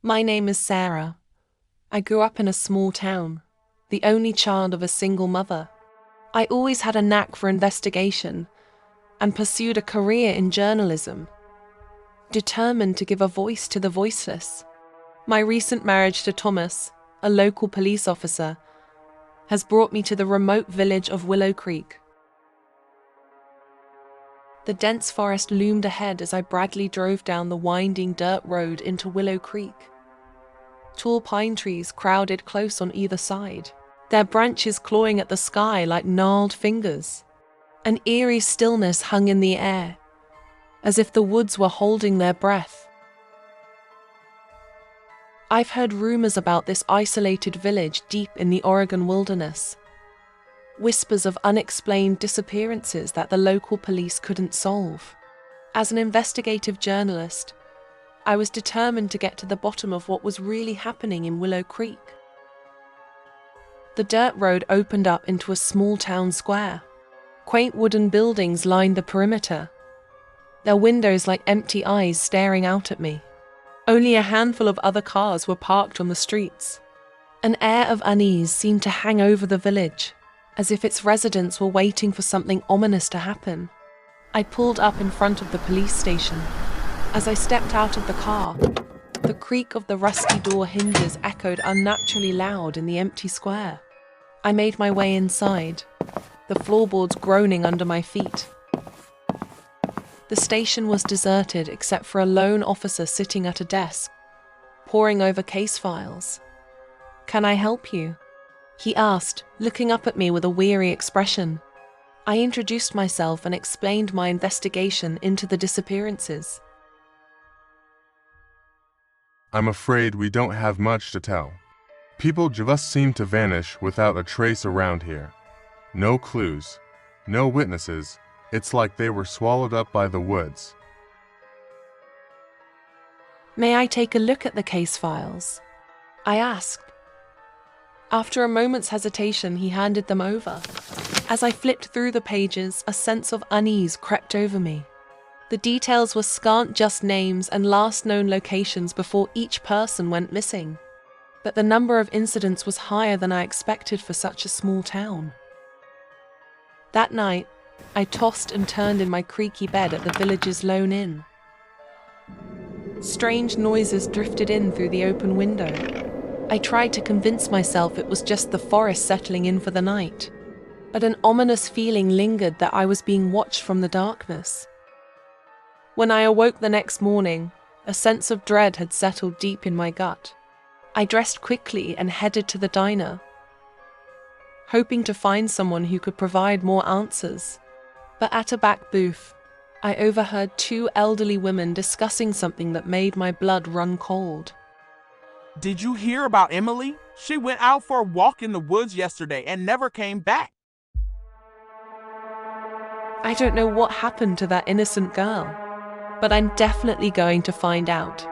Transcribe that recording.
My name is Sarah. I grew up in a small town, the only child of a single mother. I always had a knack for investigation and pursued a career in journalism, determined to give a voice to the voiceless. My recent marriage to Thomas, a local police officer, has brought me to the remote village of Willow Creek. The dense forest loomed ahead as I bravely drove down the winding dirt road into Willow Creek. Tall pine trees crowded close on either side, their branches clawing at the sky like gnarled fingers. An eerie stillness hung in the air, as if the woods were holding their breath. I've heard rumors about this isolated village deep in the Oregon wilderness. Whispers of unexplained disappearances that the local police couldn't solve. As an investigative journalist, I was determined to get to the bottom of what was really happening in Willow Creek. The dirt road opened up into a small town square. Quaint wooden buildings lined the perimeter, their windows like empty eyes staring out at me. Only a handful of other cars were parked on the streets. An air of unease seemed to hang over the village, as if its residents were waiting for something ominous to happen. I pulled up in front of the police station. As I stepped out of the car, the creak of the rusty door hinges echoed unnaturally loud in the empty square. I made my way inside, the floorboards groaning under my feet. The station was deserted except for a lone officer sitting at a desk, poring over case files. "Can I help you?" he asked, looking up at me with a weary expression. I introduced myself and explained my investigation into the disappearances. "I'm afraid we don't have much to tell. People just seem to vanish without a trace around here. No clues, no witnesses. It's like they were swallowed up by the woods." "May I take a look at the case files?" I asked. After a moment's hesitation, he handed them over. As I flipped through the pages, a sense of unease crept over me. The details were scant, just names and last known locations before each person went missing. But the number of incidents was higher than I expected for such a small town. That night, I tossed and turned in my creaky bed at the village's lone inn. Strange noises drifted in through the open window. I tried to convince myself it was just the forest settling in for the night, but an ominous feeling lingered that I was being watched from the darkness. When I awoke the next morning, a sense of dread had settled deep in my gut. I dressed quickly and headed to the diner, hoping to find someone who could provide more answers. But at a back booth, I overheard two elderly women discussing something that made my blood run cold. "Did you hear about Emily? She went out for a walk in the woods yesterday and never came back." I don't know what happened to that innocent girl, but I'm definitely going to find out.